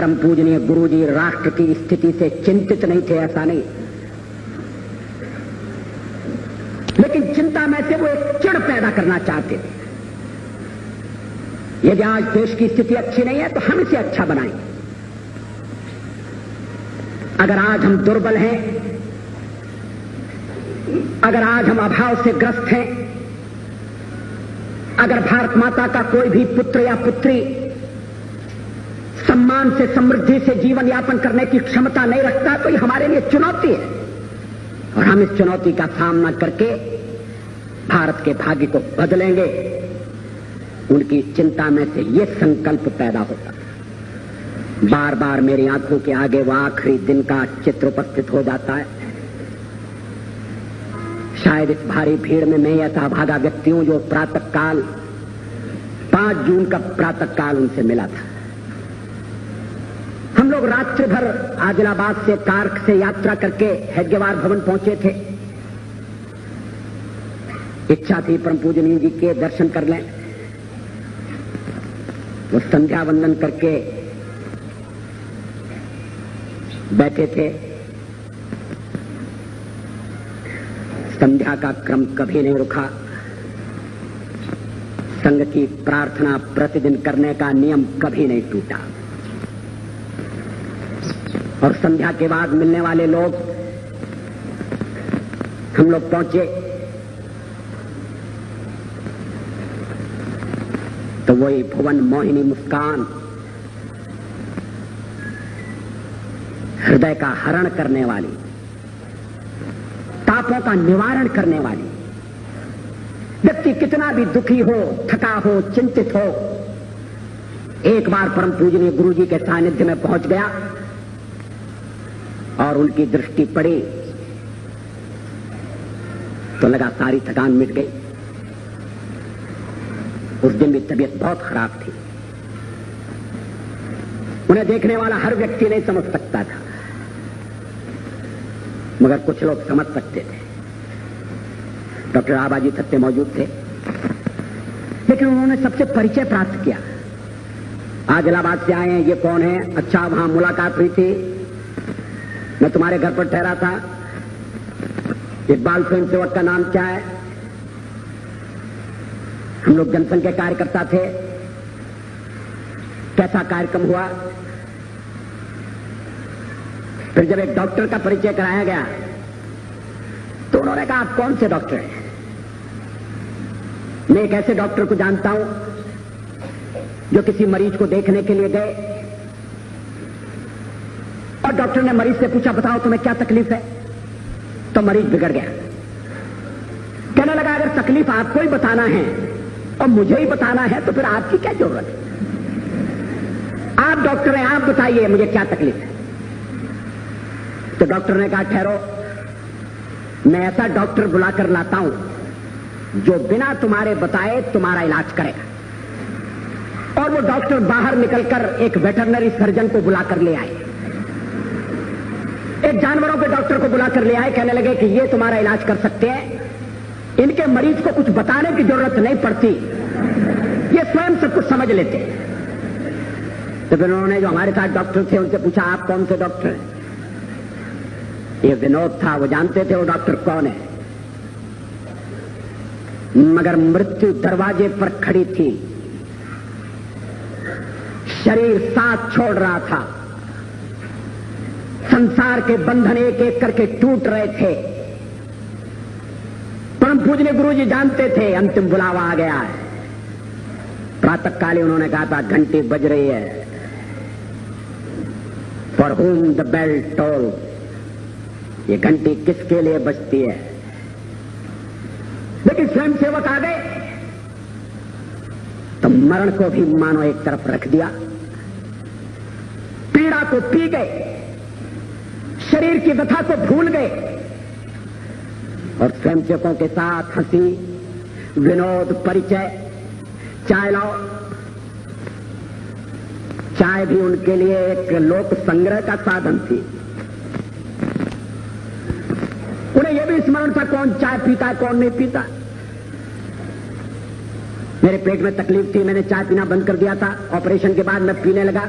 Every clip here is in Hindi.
परम पूजनीय गुरुजी राष्ट्र की स्थिति से चिंतित नहीं थे, ऐसा नहीं, लेकिन चिंता में से वो एक चिढ़ पैदा करना चाहते थे। यदि आज देश की स्थिति अच्छी नहीं है तो हम इसे अच्छा बनाएं। अगर आज हम दुर्बल हैं, अगर आज हम अभाव से ग्रस्त हैं, अगर भारत माता का कोई भी पुत्र या पुत्री सम्मान से, समृद्धि से जीवन यापन करने की क्षमता नहीं रखता, तो ये हमारे लिए चुनौती है और हम इस चुनौती का सामना करके भारत के भाग्य को बदलेंगे। उनकी चिंता में से ये संकल्प पैदा होता। बार बार मेरी आंखों के आगे वो आखिरी दिन का चित्र उपस्थित हो जाता है। शायद इस भारी भीड़ में मैं ऐसा भागा व्यक्ति हूं जो प्रातःकाल 5 जून का प्रातःकाल उनसे मिला था। हम लोग रात्रि भर आदिलाबाद से कार्क से यात्रा करके हेडगेवार भवन पहुंचे थे। इच्छा थी परम पूजनीय जी के दर्शन कर लें। वो संध्या वंदन करके बैठे थे। संध्या का क्रम कभी नहीं रुका। संघ की प्रार्थना प्रतिदिन करने का नियम कभी नहीं टूटा। और संध्या के बाद मिलने वाले लोग, हम लोग पहुंचे तो वही भुवन मोहिनी मुस्कान, हृदय का हरण करने वाली, तापों का निवारण करने वाली। व्यक्ति कितना भी दुखी हो, थका हो, चिंतित हो, एक बार परम पूजनीय गुरु जी के सानिध्य में पहुंच गया और उनकी दृष्टि पड़ी तो लगा सारी थकान मिट गई। उस दिन भी तबीयत बहुत खराब थी। उन्हें देखने वाला हर व्यक्ति नहीं समझ सकता था, मगर कुछ लोग समझ सकते थे। डॉक्टर आबाजी थत्ते मौजूद थे, लेकिन उन्होंने सबसे परिचय प्राप्त किया। आदिलाबाद से आए हैं, ये कौन है? अच्छा, वहां मुलाकात हुई थी, मैं तुम्हारे घर पर ठहरा था। इकबाल स्वयं सेवक का नाम क्या है? हम लोग जनसंघ के कार्यकर्ता थे। कैसा कार्यक्रम हुआ? फिर जब एक डॉक्टर का परिचय कराया गया तो उन्होंने कहा, आप कौन से डॉक्टर हैं? मैं एक ऐसे डॉक्टर को जानता हूं जो किसी मरीज को देखने के लिए गए और डॉक्टर ने मरीज से पूछा, बताओ तुम्हें क्या तकलीफ है? तो मरीज बिगड़ गया। कहने लगा, अगर तकलीफ आपको ही बताना है और मुझे ही बताना है तो फिर आपकी क्या जरूरत है? आप डॉक्टर हैं, आप बताइए मुझे क्या तकलीफ है। तो डॉक्टर ने कहा, ठहरो, मैं ऐसा डॉक्टर बुलाकर लाता हूं जो बिना तुम्हारे बताए तुम्हारा इलाज करेगा। और वो डॉक्टर बाहर निकलकर एक वेटरनरी सर्जन को बुलाकर ले आए, एक जानवरों के डॉक्टर को बुलाकर ले आए। कहने लगे कि ये तुम्हारा इलाज कर सकते हैं, इनके मरीज को कुछ बताने की जरूरत नहीं पड़ती, ये स्वयं सब कुछ समझ लेते हैं। तो फिर उन्होंने जो हमारे साथ डॉक्टर थे उनसे पूछा, आप कौन से डॉक्टर हैं? ये विनोद था, वो जानते थे वो डॉक्टर कौन है। मगर मृत्यु दरवाजे पर खड़ी थी, शरीर साथ छोड़ रहा था, संसार के बंधन एक एक करके टूट रहे थे। परम पूजनीय गुरु जी जानते थे अंतिम बुलावा आ गया है। प्रातःकाल उन्होंने कहा था, घंटी बज रही है। For whom the bell toll, ये घंटी किसके लिए बजती है? लेकिन स्वयं सेवक आ गए तो मरण को भी मानो एक तरफ रख दिया, पीड़ा को पी गए, शरीर की व्यथा को भूल गए और स्वयंसेवकों के साथ हंसी, विनोद, परिचय, चाय लाओ। चाय भी उनके लिए एक लोक संग्रह का साधन थी। उन्हें यह भी स्मरण था कौन चाय पीता है, कौन नहीं पीता। मेरे पेट में तकलीफ थी, मैंने चाय पीना बंद कर दिया था। ऑपरेशन के बाद मैं पीने लगा।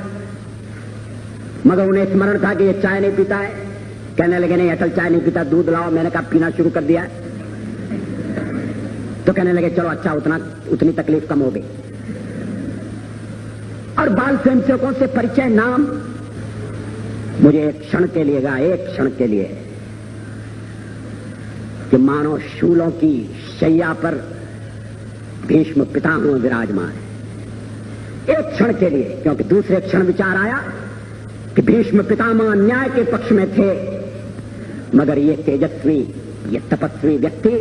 मगर उन्हें स्मरण था कि ये चाय नहीं पीता है। कहने लगे नहीं अटल चाय नहीं पीता, दूध लाओ। मैंने कहा पीना शुरू कर दिया। तो कहने लगे चलो अच्छा, उतनी तकलीफ कम हो गई। और बाल स्वयंसेवकों से परिचय, नाम मुझे एक क्षण के लिए गा, एक क्षण के लिए, कि मानो शूलों की शैया पर भीष्म पितामह विराजमान है। एक क्षण के लिए, क्योंकि दूसरे क्षण विचार आया कि भीष्म पितामह न्याय के पक्ष में थे, मगर ये तेजस्वी, ये तपस्वी व्यक्ति,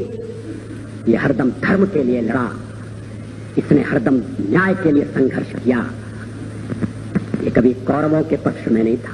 ये हरदम धर्म के लिए लड़ा, इसने हरदम न्याय के लिए संघर्ष किया, ये कभी कौरवों के पक्ष में नहीं था।